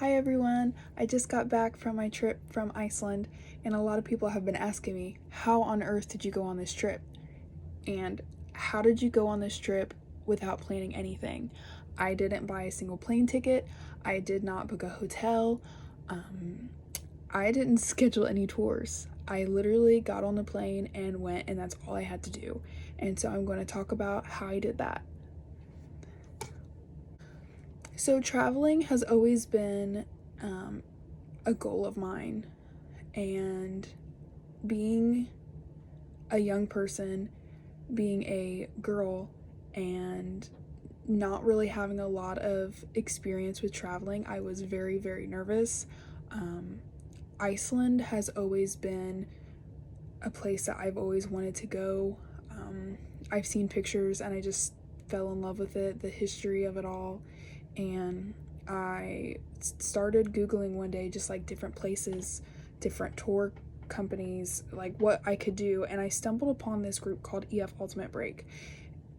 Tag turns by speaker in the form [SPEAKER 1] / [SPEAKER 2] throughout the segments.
[SPEAKER 1] Hi everyone! I just got back from my trip from Iceland, and a lot of people have been asking me, how on earth did you go on this trip? And how did you go on this trip without planning anything? I didn't buy a single plane ticket, I did not book a hotel, I didn't schedule any tours. I literally got on the plane and went, and that's all I had to do. And so I'm going to talk about how I did that. So, traveling has always been a goal of mine, and being a young person, being a girl, and not really having a lot of experience with traveling, I was very, very nervous. Iceland has always been a place that I've always wanted to go. I've seen pictures and I just fell in love with it, the history of it all, and I started Googling one day just like different places, different tour companies, like what I could do, and I stumbled upon this group called EF Ultimate Break.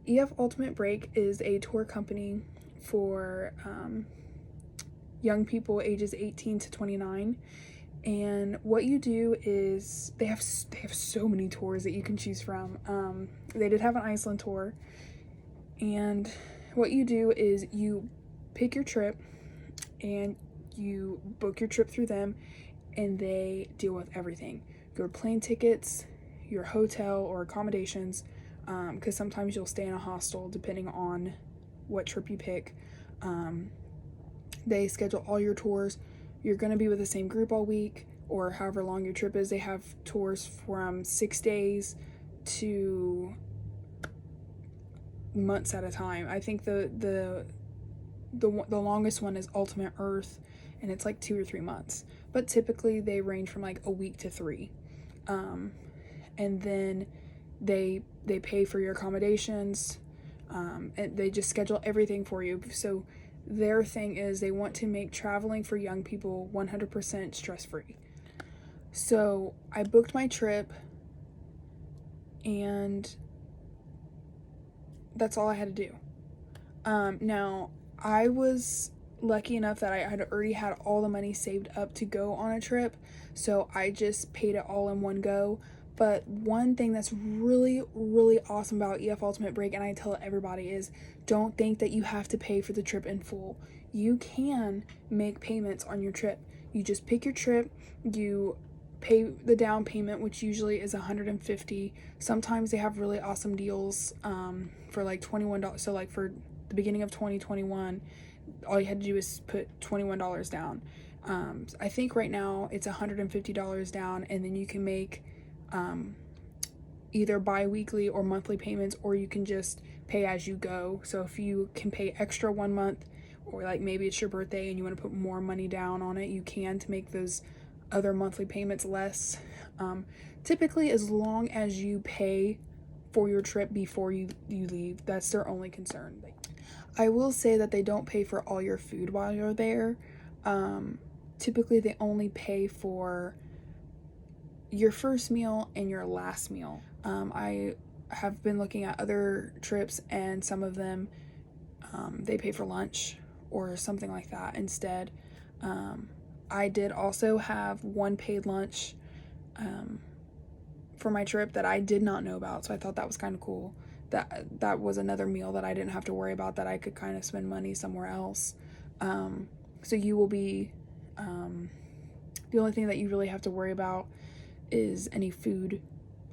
[SPEAKER 1] EF Ultimate Break is a tour company for young people ages 18 to 29. And what you do is they have so many tours that you can choose from. They did have an Iceland tour, and what you do is you pick your trip and you book your trip through them, and they deal with everything: your plane tickets, your hotel or accommodations, because sometimes you'll stay in a hostel depending on what trip you pick. They schedule all your tours. You're going to be with the same group all week or however long your trip is. They have tours from 6 days to months at a time. I think the longest one is Ultimate Earth, and it's like 2 or 3 months. But typically they range from like a week to 3. And then they pay for your accommodations, and they just schedule everything for you. So their thing is they want to make traveling for young people 100% stress-free. So I booked my trip, and that's all I had to do. Now, I was lucky enough that I had already had all the money saved up to go on a trip, so I just paid it all in one go. But one thing that's really, really awesome about EF Ultimate Break, and I tell everybody, is don't think that you have to pay for the trip in full. You can make payments on your trip. You just pick your trip, you pay the down payment, which usually is $150. Sometimes they have really awesome deals for like $21. So like for the beginning of 2021, all you had to do is put $21 down. I think right now it's $150 down, and then you can make either bi-weekly or monthly payments, or you can just pay as you go. So if you can pay extra 1 month, or like maybe it's your birthday and you want to put more money down on it, you can, to make those other monthly payments less. Typically, as long as you pay for your trip before you leave, that's their only concern. I will say that they don't pay for all your food while you're there. Typically they only pay for your first meal and your last meal. I have been looking at other trips, and some of them they pay for lunch or something like that instead. I did also have one paid lunch for my trip that I did not know about, so I thought that was kind of cool. That was another meal that I didn't have to worry about, that I could kind of spend money somewhere else. So you will be, the only thing that you really have to worry about is any food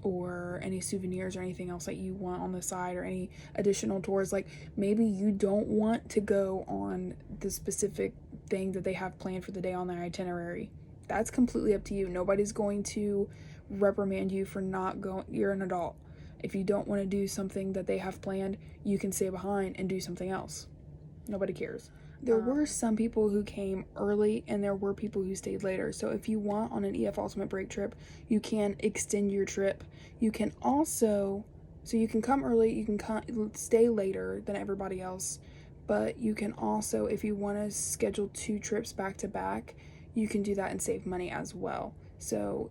[SPEAKER 1] or any souvenirs or anything else that you want on the side, or any additional tours. Like maybe you don't want to go on the specific thing that they have planned for the day on their itinerary. That's completely up to you. Nobody's going to reprimand you for not going. You're an adult. If you don't want to do something that they have planned, you can stay behind and do something else. Nobody cares. There were some people who came early, and there were people who stayed later. So if you want on an EF Ultimate Break trip, you can extend your trip. You can also, so you can come early, you can stay later than everybody else, but you can also, if you want to schedule 2 trips back to back, you can do that and save money as well. So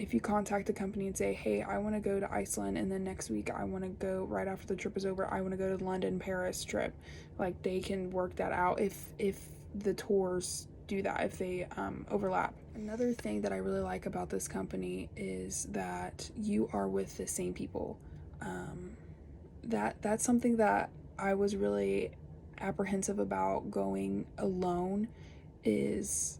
[SPEAKER 1] if you contact the company and say, hey, I want to go to Iceland, and then next week I want to go, right after the trip is over, I want to go to the London Paris trip, like they can work that out if the tours do that if they overlap. Another thing that I really like about this company is that you are with the same people. That's something that I was really apprehensive about going alone, is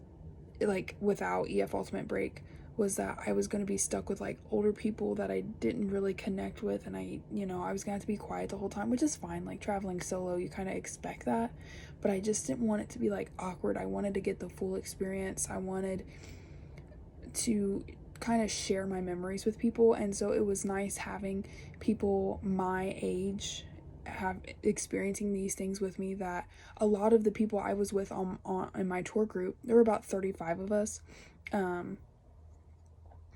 [SPEAKER 1] like without EF Ultimate Break, was that I was going to be stuck with like older people that I didn't really connect with, and I was going to have to be quiet the whole time, which is fine. Like traveling solo, you kind of expect that, but I just didn't want it to be like awkward. I wanted to get the full experience. I wanted to kind of share my memories with people, and so it was nice having people my age have experiencing these things with me. That a lot of the people I was with on in my tour group, there were about 35 of us.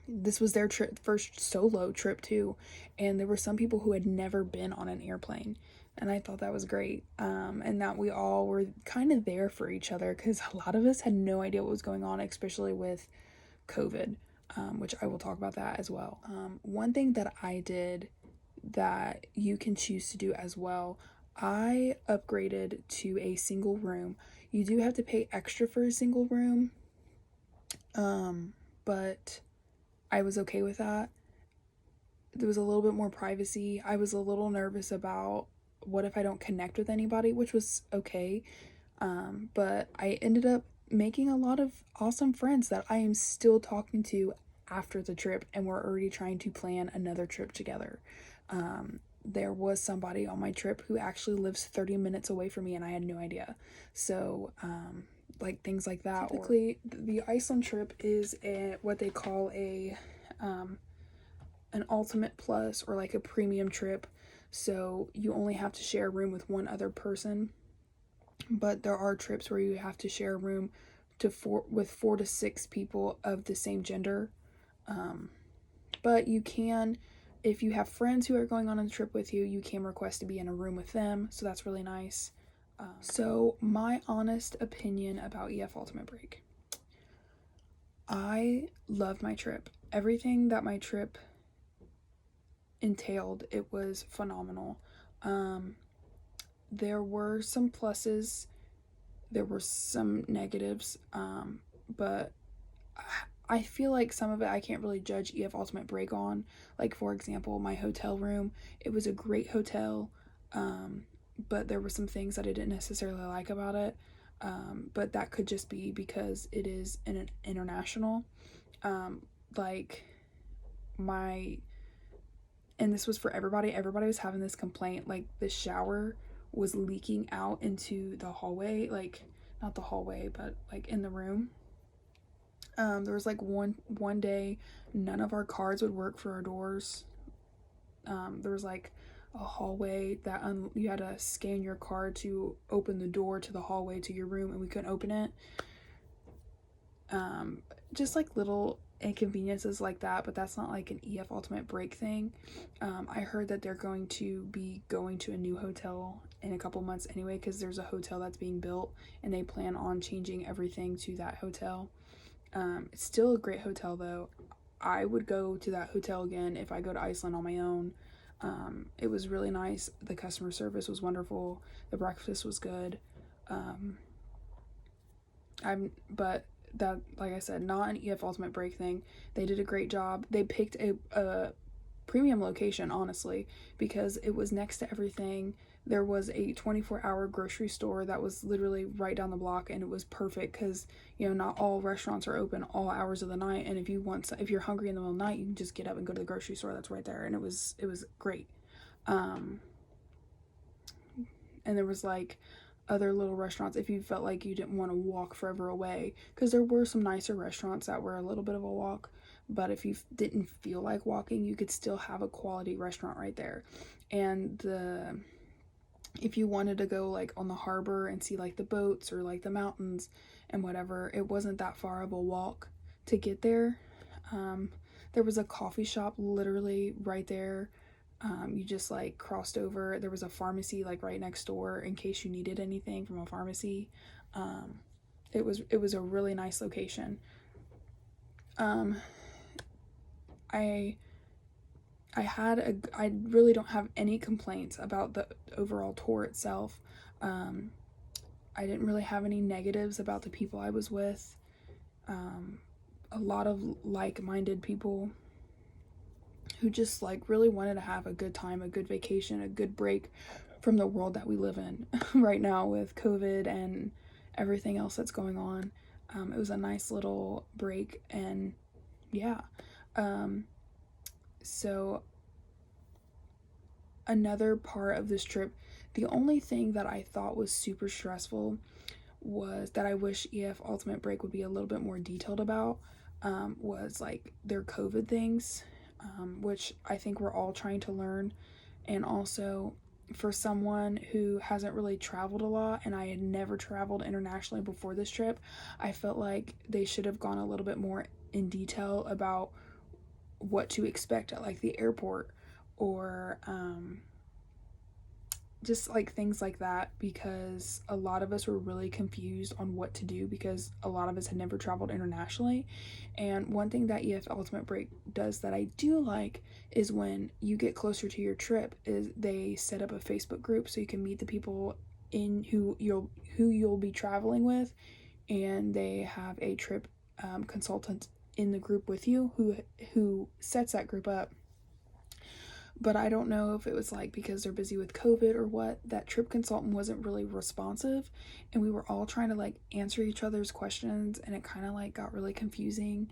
[SPEAKER 1] This was their first solo trip too, and there were some people who had never been on an airplane, and I thought that was great. And that we all were kind of there for each other, because a lot of us had no idea what was going on, especially with COVID, which I will talk about that as well. One thing that I did that you can choose to do as well, I upgraded to a single room. You do have to pay extra for a single room, but I was okay with that. There was a little bit more privacy. I was a little nervous about what if I don't connect with anybody, which was okay. But I ended up making a lot of awesome friends that I am still talking to after the trip, and we're already trying to plan another trip together. There was somebody on my trip who actually lives 30 minutes away from me, and I had no idea. So, like things like that. Typically, the Iceland trip is what they call an ultimate plus, or like a premium trip. So you only have to share a room with one other person. But there are trips where you have to share a room with 4 to 6 people of the same gender. But you can, if you have friends who are going on a trip with you, you can request to be in a room with them. So that's really nice. So my honest opinion about EF Ultimate Break. I loved my trip. Everything that my trip entailed, it was phenomenal. There were some pluses, there were some negatives, but I feel like some of it I can't really judge EF Ultimate Break on. Like, for example, my hotel room, it was a great hotel, but there were some things that I didn't necessarily like about it. But that could just be because it is an international. Like and this was for everybody. Everybody was having this complaint, like the shower was leaking out into the hallway, like not the hallway, but like in the room. There was like one day none of our cards would work for our doors. There was like a hallway that you had to scan your card to open the door to the hallway to your room, and we couldn't open it. Just like little inconveniences like that, but that's not like an EF Ultimate Break thing. I heard that they're going to be going to a new hotel in a couple months anyway, because there's a hotel that's being built and they plan on changing everything to that hotel. It's still a great hotel though. I would go to that hotel again if I go to Iceland on my own. It was really nice. The customer service was wonderful. The breakfast was good. But that, like I said, not an EF Ultimate Break thing. They did a great job. They picked a premium location, honestly, because it was next to everything. There was a 24-hour grocery store that was literally right down the block, and it was perfect because, not all restaurants are open all hours of the night, and if you're hungry in the middle of the night, you can just get up and go to the grocery store that's right there, and it was great. And there was like other little restaurants if you felt like you didn't want to walk forever away, because there were some nicer restaurants that were a little bit of a walk, but if you didn't feel like walking, you could still have a quality restaurant right there. And if you wanted to go like on the harbor and see like the boats or like the mountains and whatever, it wasn't that far of a walk to get there. There was a coffee shop literally right there. You just like crossed over. There was a pharmacy like right next door in case you needed anything from a pharmacy. It was a really nice location. I really don't have any complaints about the overall tour itself. I didn't really have any negatives about the people I was with. A lot of like-minded people who just like really wanted to have a good time, a good vacation, a good break from the world that we live in right now with COVID and everything else that's going on. It was a nice little break, and yeah. So another part of this trip, the only thing that I thought was super stressful was that I wish EF Ultimate Break would be a little bit more detailed about, was like their COVID things, which I think we're all trying to learn. And also, for someone who hasn't really traveled a lot, and I had never traveled internationally before this trip, I felt like they should have gone a little bit more in detail about what to expect at like the airport, or just like things like that, because a lot of us were really confused on what to do because a lot of us had never traveled internationally. And one thing that EF Ultimate Break does that I do like is when you get closer to your trip is they set up a Facebook group so you can meet the people in who you'll be traveling with, and they have a trip consultant in the group with you who sets that group up. But I don't know if it was like because they're busy with COVID or what, that trip consultant wasn't really responsive, and we were all trying to like answer each other's questions, and it kind of like got really confusing,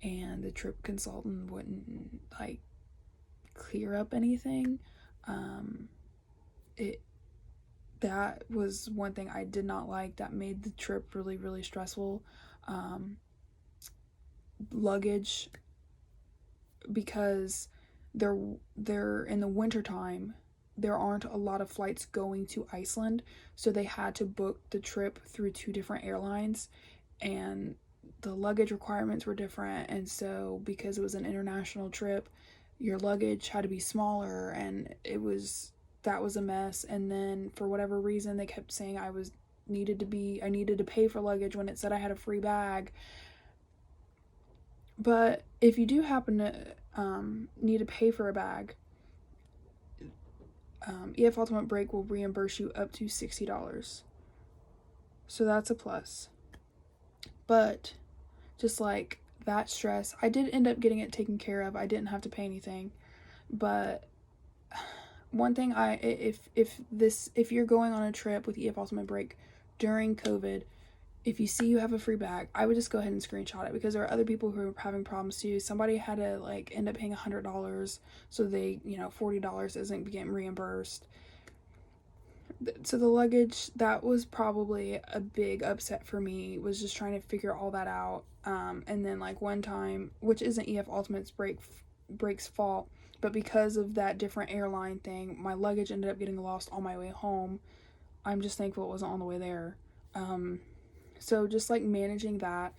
[SPEAKER 1] and the trip consultant wouldn't like clear up anything. It that was one thing I did not like that made the trip really, really stressful. Luggage, because they're in the wintertime, there aren't a lot of flights going to Iceland, so they had to book the trip through two different airlines, and the luggage requirements were different. And so because it was an international trip, your luggage had to be smaller, and that was a mess. And then for whatever reason they kept saying I needed to pay for luggage when it said I had a free bag. But if you do happen to need to pay for a bag, EF Ultimate Break will reimburse you up to $60. So that's a plus. But just like that stress, I did end up getting it taken care of. I didn't have to pay anything. But one thing, if you're going on a trip with EF Ultimate Break during COVID, if you see you have a free bag, I would just go ahead and screenshot it, because there are other people who are having problems too. Somebody had to like end up paying $100, so they, $40 isn't getting reimbursed. So the luggage, that was probably a big upset for me, was just trying to figure all that out. And then like one time, which isn't EF Ultimate's Break's fault, but because of that different airline thing, my luggage ended up getting lost on my way home. I'm just thankful it wasn't on the way there. So just like managing that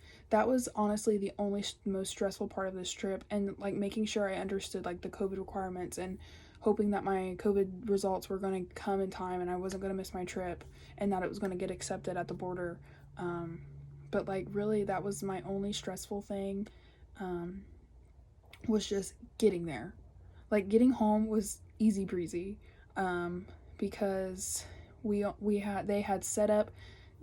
[SPEAKER 1] was honestly the only most stressful part of this trip, and like making sure I understood like the COVID requirements, and hoping that my COVID results were going to come in time and I wasn't going to miss my trip, and that it was going to get accepted at the border. But like really that was my only stressful thing, was just getting there. Like getting home was easy breezy, because they had set up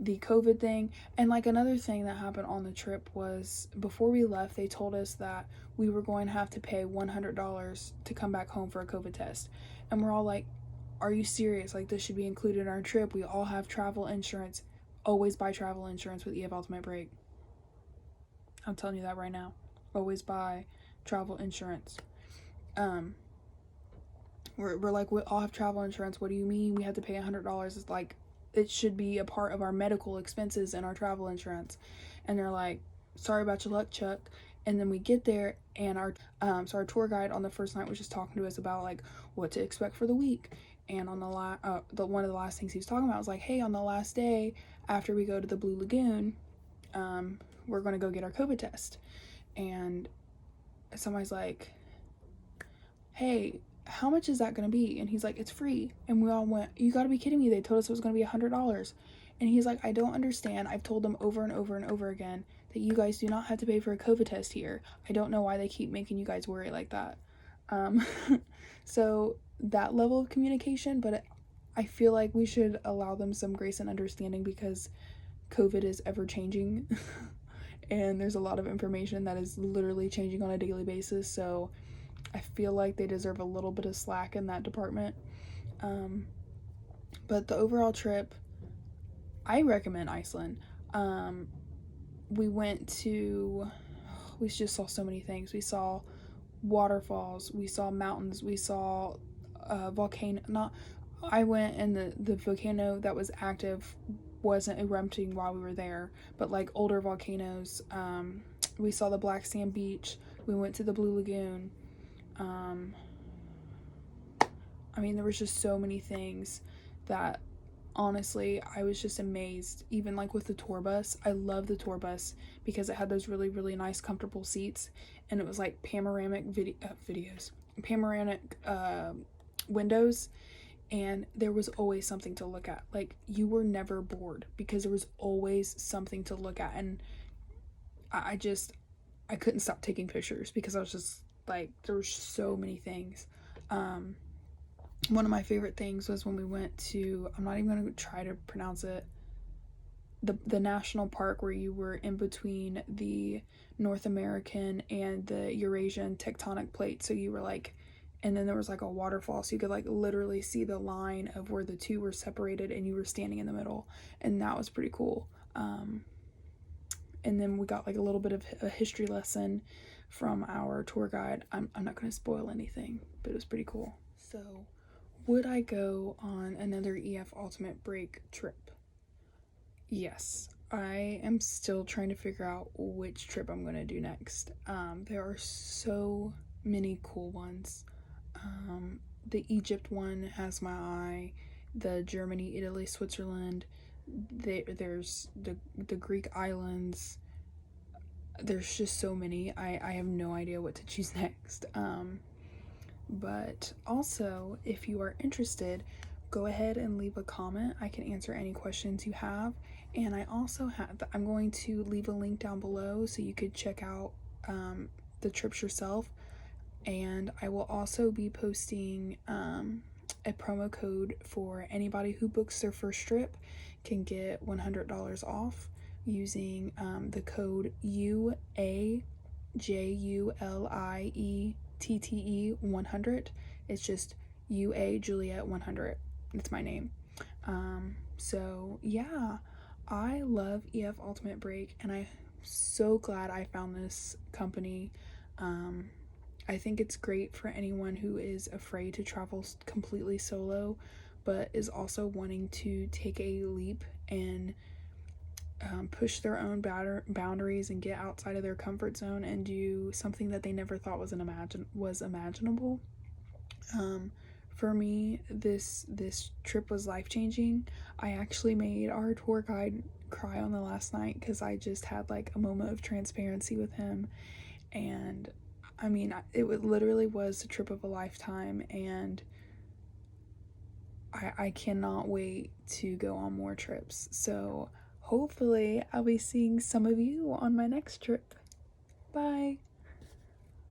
[SPEAKER 1] the COVID thing. And like another thing that happened on the trip was before we left, they told us that we were going to have to pay $100 to come back home for a COVID test. And we're all like, are you serious? Like this should be included in our trip. We all have travel insurance. Always buy travel insurance with EF Ultimate Break. I'm telling you that right now. Always buy travel insurance. We're like, we all have travel insurance. What do you mean we have to pay $100? It's like, it should be a part of our medical expenses and our travel insurance. And they're like, sorry about your luck, Chuck. And then we get there, and our tour guide on the first night was just talking to us about like what to expect for the week. And on one of the last things he was talking about was like, hey, on the last day after we go to the Blue Lagoon, we're going to go get our COVID test. And somebody's like, hey, how much is that going to be? And he's like, it's free. And we all went, you got to be kidding me. They told us it was going to be $100. And he's like, I don't understand. I've told them over and over and over again that you guys do not have to pay for a COVID test here. I don't know why they keep making you guys worry like that. So that level of communication, but I feel like we should allow them some grace and understanding because COVID is ever changing and there's a lot of information that is literally changing on a daily basis. So I feel like they deserve a little bit of slack in that department. But the overall trip, I recommend Iceland. We went to, we just saw so many things. We saw waterfalls, we saw mountains, we saw volcano. Not, I went and the volcano that was active wasn't erupting while we were there, but like older volcanoes. We saw the Black Sand Beach. We went to the Blue Lagoon. I mean, there was just so many things that honestly I was just amazed. Even like with the tour bus, I love the tour bus because it had those really, really nice comfortable seats, and it was like panoramic videos, panoramic windows, and there was always something to look at. Like, you were never bored because there was always something to look at. And I couldn't stop taking pictures because I was just like, there were so many things. One of my favorite things was when we went to, I'm not even going to try to pronounce it, the national park where you were in between the North American and the Eurasian tectonic plate. So you were like, and then there was like a waterfall, so you could like literally see the line of where the two were separated and you were standing in the middle, and that was pretty cool. And then we got like a little bit of a history lesson from our tour guide. I'm not going to spoil anything, but it was pretty cool. So would I go on another EF Ultimate Break trip? Yes. I am still trying to figure out which trip I'm going to do next. There are so many cool ones. The Egypt one has my eye. The Germany, Italy, Switzerland. There's the Greek islands. There's just so many. I have no idea what to choose next. But also, if you are interested, go ahead and leave a comment. I can answer any questions you have. And I also have, I'm going to leave a link down below so you could check out the trips yourself. And I will also be posting a promo code for anybody who books their first trip can get $100 off using the code UAJULIETTE100. It's just UA Juliet 100. It's my name. So yeah, I love EF Ultimate Break, and I'm so glad I found this company. I think it's great for anyone who is afraid to travel completely solo, but is also wanting to take a leap and push their own boundaries and get outside of their comfort zone and do something that they never thought was imaginable. For me, this trip was life-changing. I actually made our tour guide cry on the last night because I just had like a moment of transparency with him. And I mean, it literally was the trip of a lifetime, and I cannot wait to go on more trips. So hopefully I'll be seeing some of you on my next trip. Bye.